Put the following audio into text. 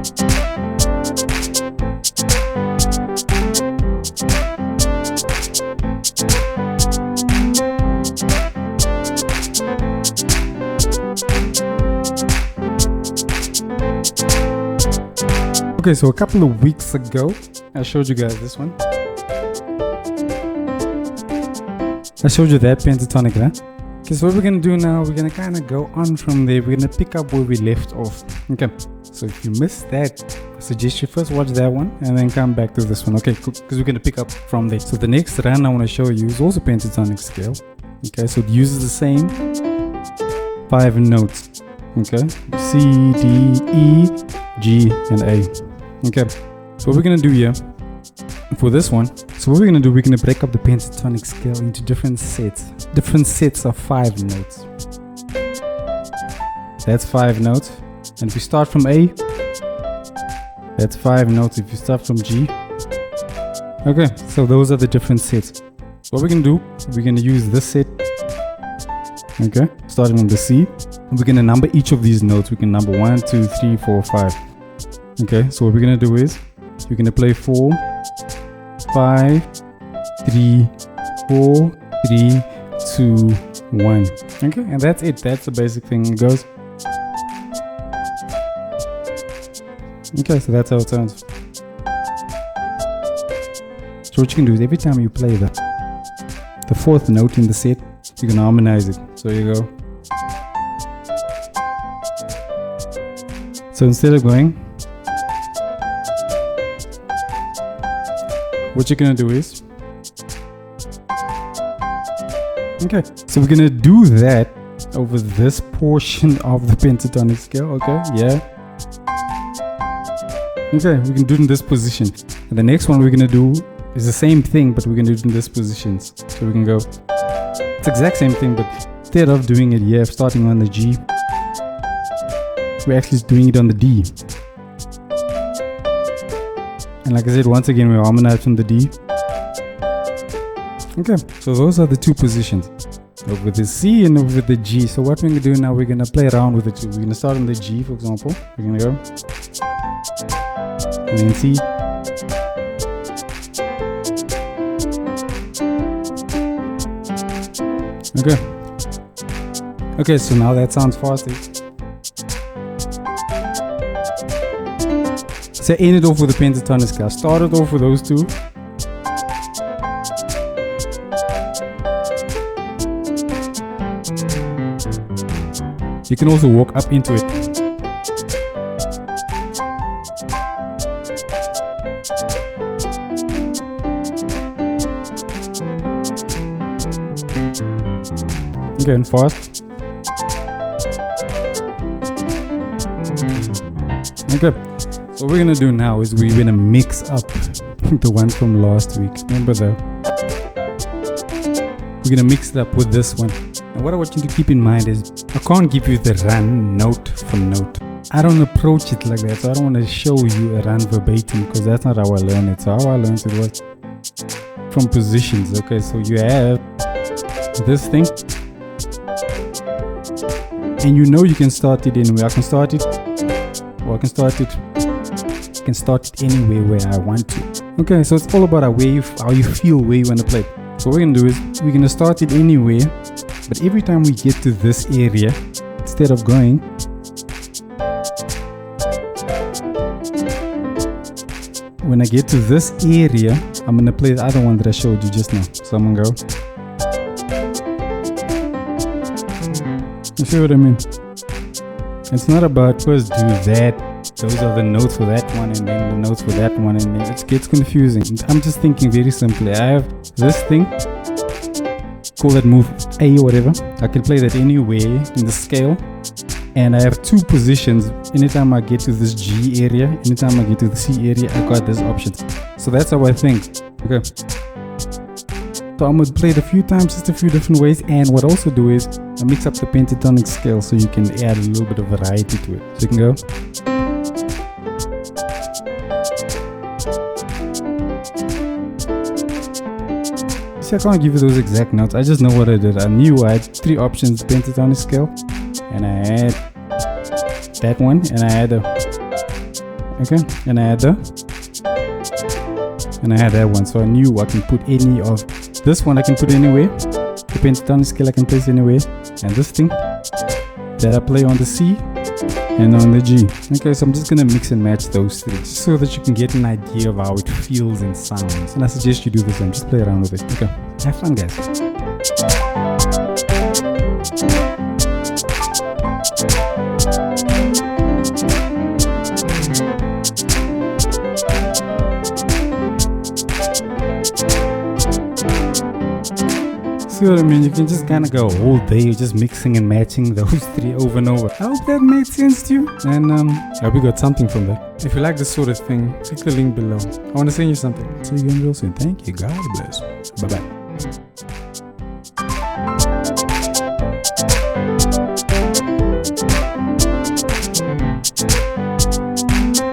Okay, so a couple of weeks ago, I showed you guys this one. I showed you that pentatonic, right? Okay, so what we're gonna do now, we're gonna kind of go on from there. We're gonna pick up where we left off. Okay, so if you missed that, I suggest you first watch that one and then come back to this one. Okay, because we're gonna pick up from there. So the next run I want to show you is also pentatonic scale. Okay, so it uses the same 5 notes. Okay, C, D, E, G, and A. Okay, so what we're gonna do here for this one, so what we're gonna do, we're gonna break up the pentatonic scale into different sets of 5 notes. That's 5 notes. And if you start from A, that's 5 notes. If you start from G, okay, so those are the different sets. So what we're gonna do, we're gonna use this set, okay, starting from the C. We're gonna number each of these notes. We can number 1, 2, 3, 4, 5. Okay, so what we're gonna do is we're gonna play 4, 5, 3, 4, 3, 2, 1. Okay, and that's it. That's the basic thing it goes. Okay, so that's how it sounds. So what you can do is every time you play the 4th note in the set, you can harmonize it. So you go. So instead of going, what you're gonna do is, okay, so we're gonna do that over this portion of the pentatonic scale. Okay, yeah. Okay, we can do it in this position. And the next one we're gonna do is the same thing, but we're gonna do it in this positions. So we can go, it's the exact same thing, but instead of doing it here, starting on the G, we're actually doing it on the D. And like I said, once again, we harmonize from the D. Okay, so those are the 2 positions, over the C and over the G. So what we're gonna do now, we're gonna play around with it too. We're gonna start on the G, for example. We're gonna go, and then C. Okay. Okay, so now that sounds faster. So I ended off with the pentatonic scale. Started off with those 2. You can also walk up into it. Okay, and fast. Okay. So what we're gonna do now is we're gonna mix up the one from last week. Remember that? We're gonna mix it up with this one. And what I want you to keep in mind is I can't give you the run note for note. I don't approach it like that, so I don't want to show you a run verbatim because that's not how I learned it. So how I learned it was from positions. Okay, so you have this thing, and you know you can start it anywhere. I can start it, or I can start it. Can start it anywhere where I want to. Okay, so it's all about how you feel, where you want to play. So what we're gonna do is we're gonna start it anywhere, but every time we get to this area, instead of going, when I get to this area, I'm gonna play the other one that I showed you just now. So I'm gonna go. You see what I mean? It's not about first do that. Those are the notes for that one, and then the notes for that one, and then it gets confusing. I'm just thinking very simply. I have this thing, call that move A or whatever. I can play that anywhere in the scale, and I have 2 positions. Anytime I get to this G area, anytime I get to the C area, I got this option. So that's how I think. Okay. So I'm gonna play it a few times, just a few different ways, and what I also do is I mix up the pentatonic scale so you can add a little bit of variety to it. So you can go. See, I can't give you those exact notes. I just know what I did. I knew I had 3 options, pentatonic scale, and I had that one, and I had Okay, and I had that one, so I knew I can put any of this one. I can put anywhere. The pentatonic scale I can place anywhere, and this thing that I play on the C and on the G. Okay, so I'm just gonna mix and match those three so that you can get an idea of how it feels and sounds. And I suggest you do the same. Just play around with it. Okay, have fun, guys. See what I mean? You can just kind of go all day just mixing and matching those three over and over. I hope that made sense to you, and I hope you got something from that. If you like this sort of thing, click the link below. I want to send you something. See you again real soon. Thank you. God bless. Bye bye.